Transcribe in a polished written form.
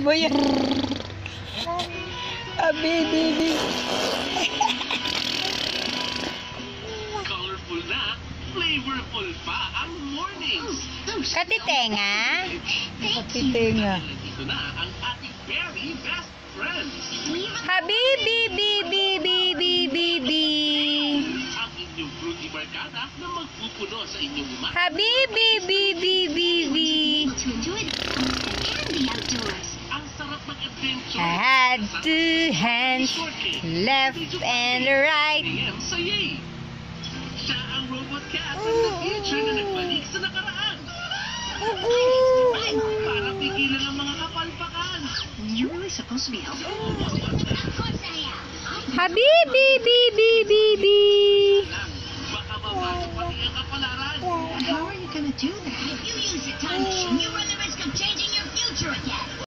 Ba yan? Baby. Colorful na, flavorful pa ang mornings. Katitenga? Katitenga. Dito na ang ating very best friends. Habibi, bibi. Ang inyong fruity barkada na magpupuno sa inyong umaga. Habibi, bibi. To enjoy the fun and the outdoors. Ang sarap mag-adventure. I had two hands, left and right. AM sa Yay. Siya ang robot cat from the future na nagbalik sa nakaraan. Para pigilan ang mga kapalpakan. You're really supposed to be helping. Habibi, bibi. Baka mapasok pati ang kapalaran. How are you gonna do that? If you use your time machine, you run the risk of changing your future again.